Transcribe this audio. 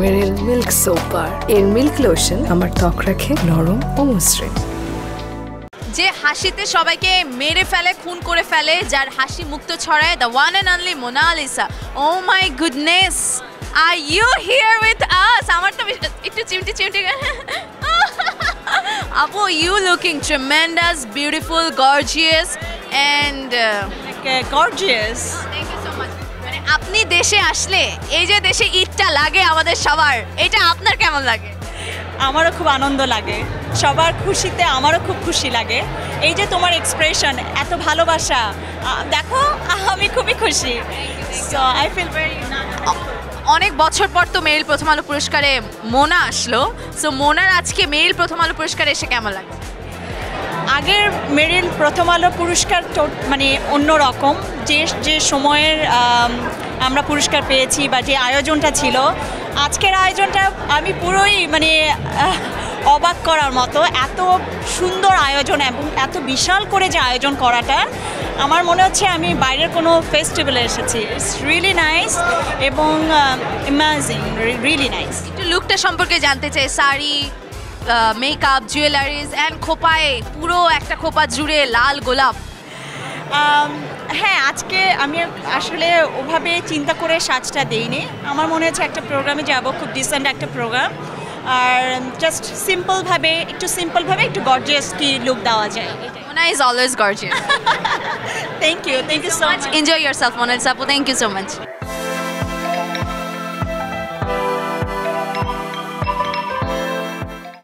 মেরিল milk soap bar. এর milk lotion আমার ত্বক রাখে নরম ও মসৃণ। যে হাসিতে সবাইকে মেরে ফেলে, খুন করে ফেলে, যার হাসি মুক্ত ছড়ায়, the one and only Monalisa. Oh my goodness, are you here with us? আমার তো একটু চিমটি আপু, you looking tremendous, beautiful, gorgeous and gorgeous. Thank you so much. মানে আপনি দেশে আসলে এই যে দেশে ঈদটা লাগে আমাদের সবার, এটা আপনার কেমন লাগে? আমারও খুব আনন্দ লাগে, সবার খুশিতে আমারও খুব খুশি লাগে। এই যে তোমার এক্সপ্রেশন, এত ভালোবাসা, দেখো আমি খুবই খুশি। So I feel very. অনেক বছর পর তো মেরিল প্রথম আলো পুরস্কারে মোনা আসলো, সো মোনার আজকে মেরিল প্রথম আলো পুরস্কারে এসে কেমন লাগে? আগের মেরিল প্রথম আলো পুরস্কার মানে অন্যরকম, যে সময়ের আমরা পুরস্কার পেয়েছি বা যে আয়োজনটা ছিল, আজকের আয়োজনটা আমি পুরোই মানে অবাক করার মতো। এত সুন্দর আয়োজন এবং এত বিশাল করে যে আয়োজন করাটা, আমার মনে হচ্ছে আমি বাইরের কোনো ফেস্টিভ্যালে এসেছি। ইটস রিয়েলি নাইস এবং অ্যামেজিং, রিয়েলি নাইস। একটু লুকটা সম্পর্কে জানতে চাই। শাড়ি, মেকআপ, জুয়েলারিজ অ্যান্ড খোপায়, পুরো একটা খোপা জুড়ে লাল গোলাপ। হ্যাঁ, আজকে আমি আসলে ওভাবে চিন্তা করে সাজটা দেইনি। আমার মনে হচ্ছে একটা প্রোগ্রামে যাব, খুব ডিসেন্ট একটা প্রোগ্রাম, আর জাস্ট সিম্পলভাবে একটু গর্জিয়াস কি লুক দেওয়া যায়। Mona is always gorgeous. Thank you so much. Enjoy yourself Monalisa আপু, থ্যাংক ইউ সো মাচ।